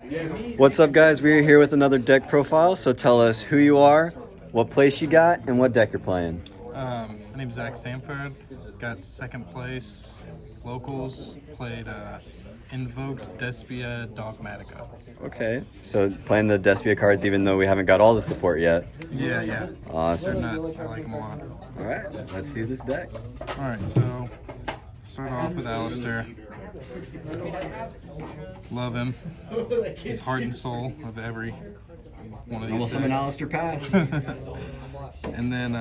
What's up, guys? We're here with another deck profile. So tell us who you are, what place you got, and what deck you're playing. My name's Sanford. Got second place. Locals played Invoked, Despia, Dogmatica. Okay, so playing the Despia cards even though we haven't got all the support yet. Yeah. Awesome. They're nuts. I like them a lot. All right, let's see this deck. All right, so start off with Alistair. Love him. He's heart and soul of every one of these. Almost an Alistair pass. And then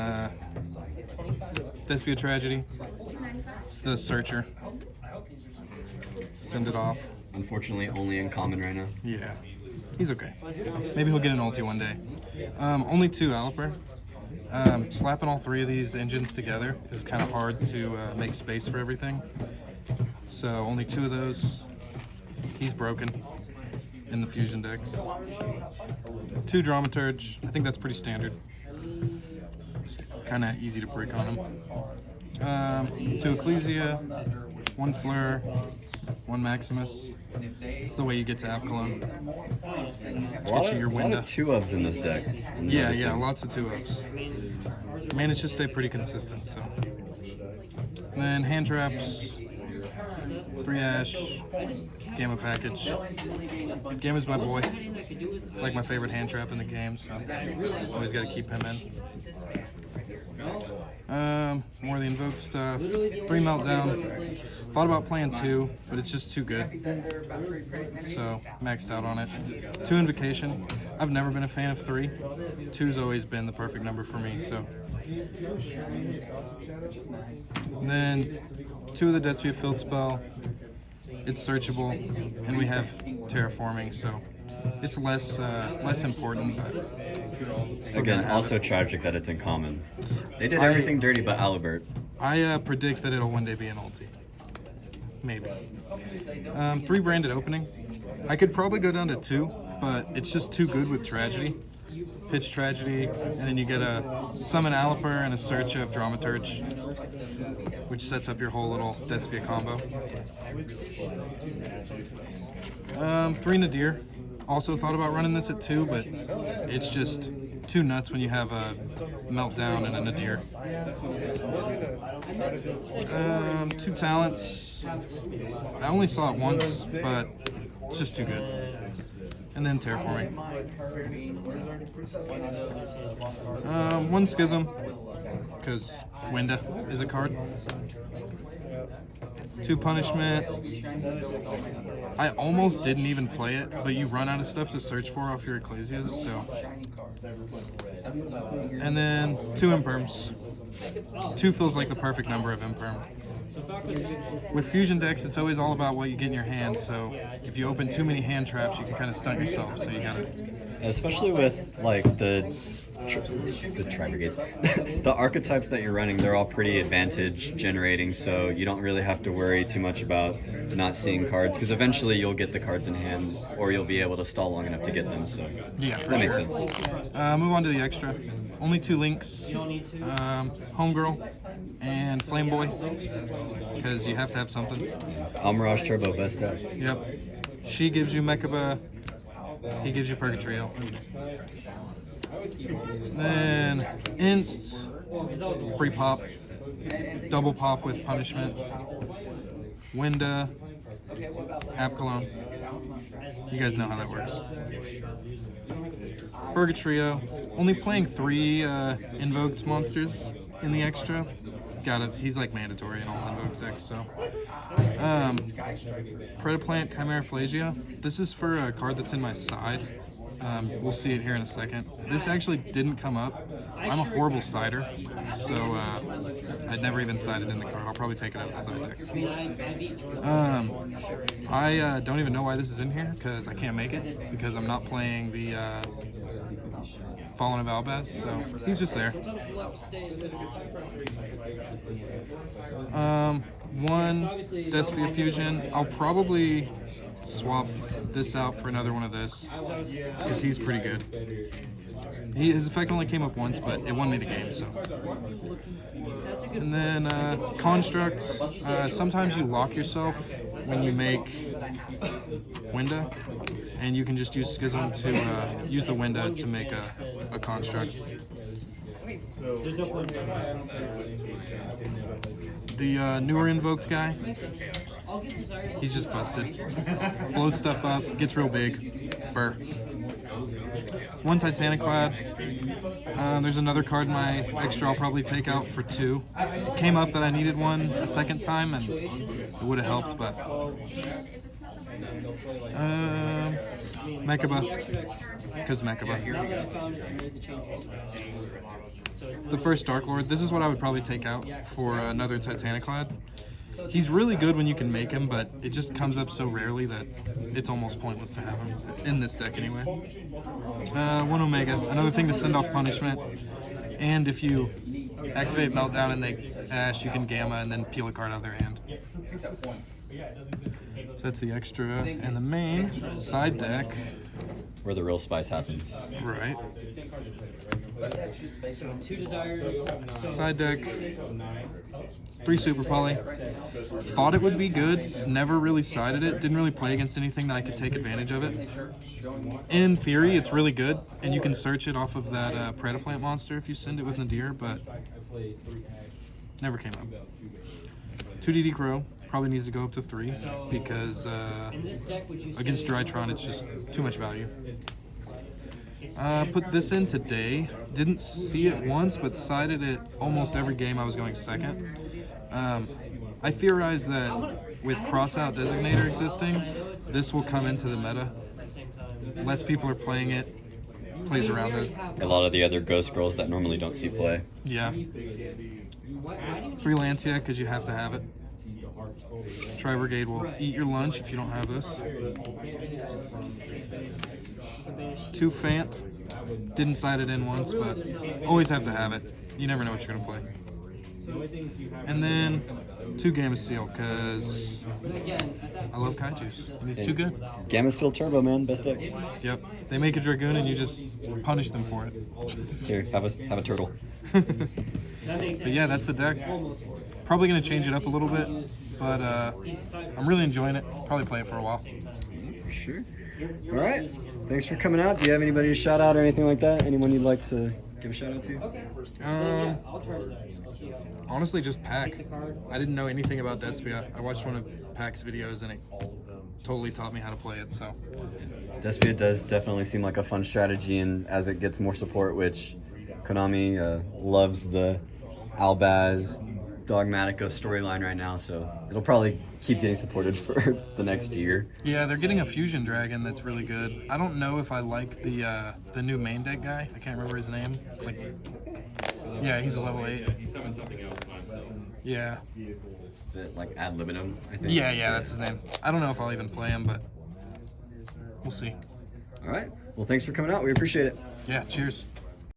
Despia Tragedy. It's the Searcher. Send it off. Unfortunately, only in common right now. Yeah, he's okay. Maybe he'll get an ulti one day. Only 2 Aliper. Slapping all 3 of these engines together is kind of hard to make space for everything. So only 2 of those. He's broken in the fusion decks. 2 Dramaturge. I think that's pretty standard. Kind of easy to break on him. 2 Ecclesia, 1 Fleur, 1 Maximus. It's the way you get to Absalom. A lot of 2-ofs in this deck. Yeah, lots of 2-ofs. Managed to stay pretty consistent, so. And then hand traps, 3 Ash, Gamma package. Gamma's my boy. It's like my favorite hand trap in the game, so always got to keep him in. More of the Invoked stuff. 3 Meltdown. Thought about playing 2, but it's just too good. So, maxed out on it. 2 Invocation. I've never been a fan of 3. 2's always been the perfect number for me, so. And then 2 of the Despia Field Spell. It's searchable, and we have Terraforming, so it's less important, but again, also tragic that it's in common. They did everything dirty but Alibert. I predict that it'll one day be an ulti. Maybe. 3 Branded Opening. I could probably go down to 2, but it's just too good with Tragedy. Pitch Tragedy, and then you get a Summon Aliper and a Search of Dramaturge, which sets up your whole little Despia combo. 3 Nadir. Also thought about running this at 2, but it's just too nuts when you have a Meltdown and a Nadir. 2 Talents. I only saw it once, but it's just too good. And then Terraforming. 1 Schism, because Winda is a card. 2 Punishment. I almost didn't even play it, but you run out of stuff to search for off your Ecclesias, so. And then 2 Imperms. 2 feels like the perfect number of Imperm. With fusion decks, it's always all about what you get in your hand, so if you open too many hand traps, you can kind of stunt yourself, so you gotta... Especially with, like, the tri-brigades. The archetypes that you're running, they're all pretty advantage generating, so you don't really have to worry too much about not seeing cards, because eventually you'll get the cards in hand, or you'll be able to stall long enough to get them, so yeah, for that sure. makes sense. Move on to the extra. Only 2 links, Homegirl and Flame Boy, because you have to have something. Almirage Turbo, best deck. Yep. She gives you Mechaba, he gives you Purgatrio. Then Inst, free pop, double pop with Punishment, Winda, Absalom. You guys know how that works. Purgatrio, only playing 3 Invoked monsters in the extra. Got it. He's like mandatory in all Invoked decks, so. Predaplant, Chimera Phlagia. This is for a card that's in my side. We'll see it here in a second. This actually didn't come up. I'm a horrible sider, so I'd never even sided in the card. I'll probably take it out of the side deck. I don't even know why this is in here, because I can't make it, because I'm not playing the Fallen of Albaz, so he's just there. 1 Despia Fusion. I'll probably swap this out for another one of this, because he's pretty good. His effect only came up once, but it won me the game, so. And then Construct. Sometimes you lock yourself when you make Winda, and you can just use Schism to use the Winda to make a construct. The newer Invoked guy, he's just busted. Blows stuff up, gets real big. Burr. One Titaniclad. There's another card in my extra I'll probably take out for 2. It came up that I needed one a second time, and it would have helped, but... Mechaba. Because Mechaba. The first Dark Lord. This is what I would probably take out for another Titaniclad. He's really good when you can make him, but it just comes up so rarely that it's almost pointless to have him in this deck anyway. 1 Omega, another thing to send off punishment, and if you activate Meltdown and they Ash, you can Gamma and then peel a card out of their hand. So that's the extra, and the main side deck. Where the real spice happens. Right. So 2 desires. Side deck. 3 Super Poly. Thought it would be good. Never really sided it. Didn't really play against anything that I could take advantage of it. In theory, it's really good, and you can search it off of that Predaplant monster if you send it with Nadir, but never came up. 2 DD Crow. Probably needs to go up to 3 because against Drytron it's just too much value. Put this in today. Didn't see it once, but sided it almost every game I was going second. I theorized that with Crossout Designator existing, this will come into the meta. Less people are playing it. Plays around it. A lot of the other Ghost Girls that normally don't see play. Yeah. 3 Lancia because you have to have it. Tri Brigade will eat your lunch if you don't have this. 2 Fant. Didn't side it in once, but always have to have it. You never know what you're going to play. And then 2 Gamma Seal, because I love Kaijus. And he's too good. Gamma Steel Turbo, man. Best deck. Yep. They make a Dragoon and you just punish them for it. Here, have a turtle. But yeah, that's the deck. Probably going to change it up a little bit, but I'm really enjoying it. Probably play it for a while. For sure. All right. Thanks for coming out. Do you have anybody to shout out or anything like that? Anyone you'd like to give a shout out to? Honestly, just Pack. I didn't know anything about Despia. I watched one of Pack's videos and it totally taught me how to play it. So Despia does definitely seem like a fun strategy, and as it gets more support, which Konami loves the Albaz Dogmatica storyline right now, so it'll probably keep getting supported for the next year. Yeah, they're getting a Fusion Dragon that's really good. I don't know if I like the new main deck guy. I can't remember his name. It's like, yeah, he's a level 8. Yeah. Is it like Ad Libitum, I think? Yeah, that's his name. I don't know if I'll even play him, but we'll see. All right. Well, thanks for coming out. We appreciate it. Yeah, cheers.